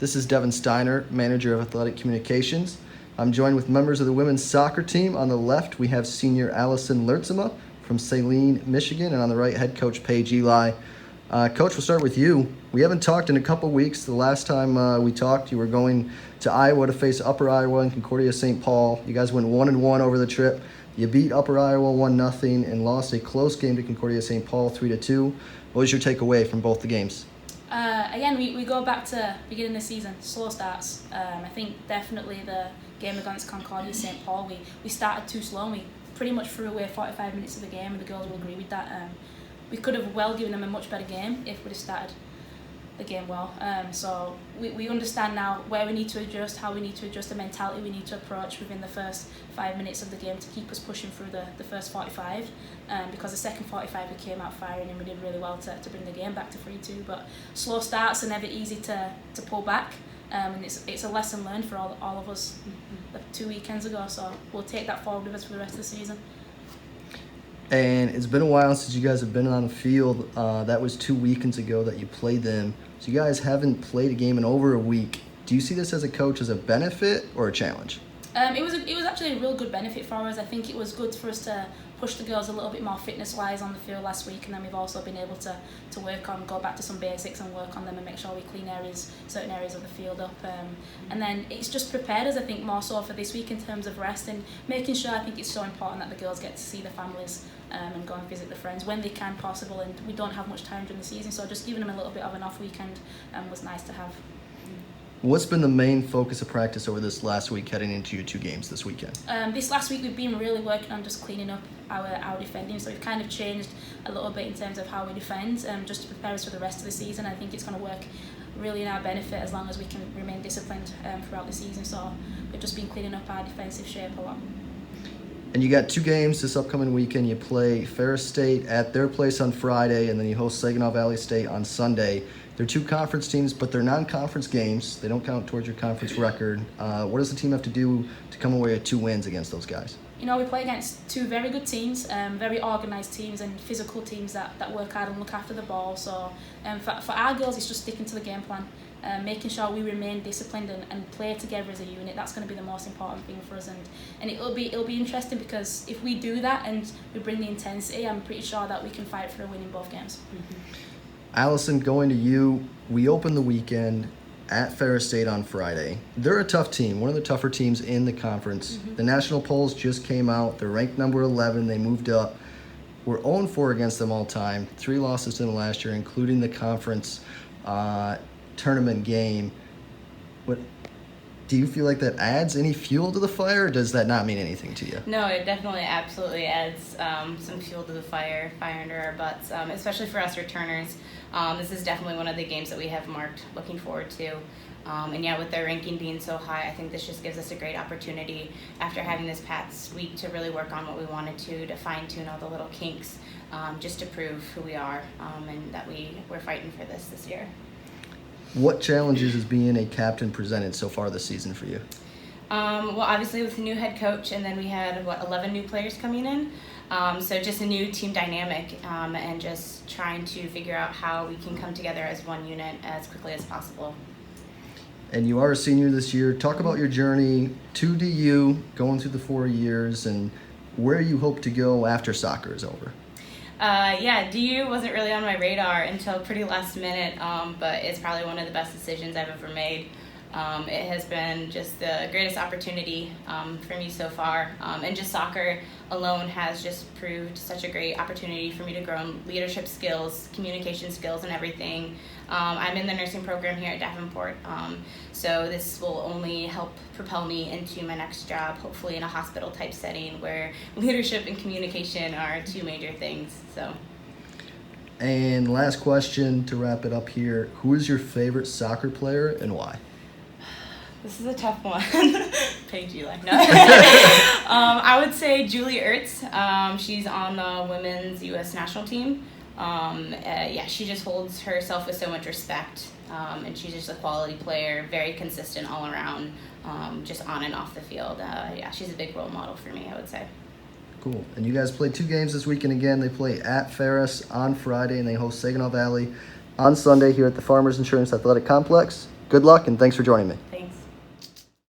This is Devin Steiner, Manager of Athletic Communications. I'm joined with members of the women's soccer team. On the left, we have senior Allison Luurtsema from Saline, Michigan, and on the right, head coach Paige Eli. Coach, we'll start with you. We haven't talked in a couple weeks. The last time we talked, you were going to Iowa to face Upper Iowa and Concordia St. Paul. You guys went 1-1 over the trip. You beat Upper Iowa 1-0 and lost a close game to Concordia St. Paul 3-2. What was your takeaway from both the games? Again, we go back to beginning of the season, slow starts. I think definitely the game against Concordia St. Paul, we started too slow and we pretty much threw away 45 minutes of the game, and the girls will agree with that. We could have well given them a much better game if we'd have started the game well. So we understand now where we need to adjust, how we need to adjust the mentality we need to approach within the first 5 minutes of the game to keep us pushing through the first 45. Because the second 45 we came out firing and we did really well to bring the game back to 3-2. But slow starts are never easy to pull back. And it's a lesson learned for all of us 2 weekends ago. So we'll take that forward with us for the rest of the season. And it's been a while since you guys have been on the field. That was 2 weekends ago that you played them. So you guys haven't played a game in over a week. Do you see this as a coach as a benefit or a challenge? It was actually a real good benefit for us. I think it was good for us to push the girls a little bit more fitness-wise on the field last week, and then we've also been able to go back to some basics and work on them and make sure we clean certain areas of the field up. And then it's just prepared us, I think, more so for this week in terms of rest and making sure. I think it's so important that the girls get to see their families and go and visit their friends when they can possible, and we don't have much time during the season, so just giving them a little bit of an off weekend was nice to have. What's been the main focus of practice over this last week heading into your 2 games this weekend? This last week we've been really working on just cleaning up our defending, so we've kind of changed a little bit in terms of how we defend, just to prepare us for the rest of the season. I think it's going to work really in our benefit as long as we can remain disciplined throughout the season, so we've just been cleaning up our defensive shape a lot. And you got 2 games this upcoming weekend. You play Ferris State at their place on Friday, and then you host Saginaw Valley State on Sunday. They're 2 conference teams, but they're non-conference games. They don't count towards your conference record. What does the team have to do to come away with 2 wins against those guys? You know, we play against 2 very good teams, very organised teams and physical teams that work hard and look after the ball. So for our girls, it's just sticking to the game plan, making sure we remain disciplined and play together as a unit. That's going to be the most important thing for us. And it'll be interesting because if we do that and we bring the intensity, I'm pretty sure that we can fight for a win in both games. Allison, going to you. We open the weekend at Ferris State on Friday. They're a tough team, one of the tougher teams in the conference. The national polls just came out. They're ranked number 11. They moved up. We're 0-4 against them all time. 3 losses to them last year, including the conference tournament game. What do you feel like that adds any fuel to the fire, or does that not mean anything to you? No, it definitely absolutely adds some fuel to the fire under our butts, especially for us returners. This is definitely one of the games that we have marked looking forward to. And yeah, with their ranking being so high, I think this just gives us a great opportunity after having this past week to really work on what we wanted to fine-tune all the little kinks, just to prove who we are and that we're fighting for this year. What challenges is being a captain presented so far this season for you? Well, obviously with the new head coach, and then we had 11 new players coming in, so just a new team dynamic, and just trying to figure out how we can come together as one unit as quickly as possible. And you are a senior this year. Talk about your journey to DU, going through the 4 years, and where you hope to go after soccer is over. Yeah, DU wasn't really on my radar until pretty last minute, but it's probably one of the best decisions I've ever made. It has been just the greatest opportunity for me so far, and just soccer alone has just proved such a great opportunity for me to grow in leadership skills, communication skills, and everything. I'm in the nursing program here at Davenport, so this will only help propel me into my next job, hopefully in a hospital type setting where leadership and communication are 2 major things. So. And last question to wrap it up here, who is your favorite soccer player and why? This is a tough one. Paige Eli. No. I would say Julie Ertz. She's on the women's U.S. national team. Yeah, she just holds herself with so much respect, and she's just a quality player, very consistent all around, just on and off the field. Yeah, she's a big role model for me, I would say. Cool. And you guys play 2 games this weekend again. They play at Ferris on Friday, and they host Saginaw Valley on Sunday here at the Farmers Insurance Athletic Complex. Good luck, and thanks for joining me.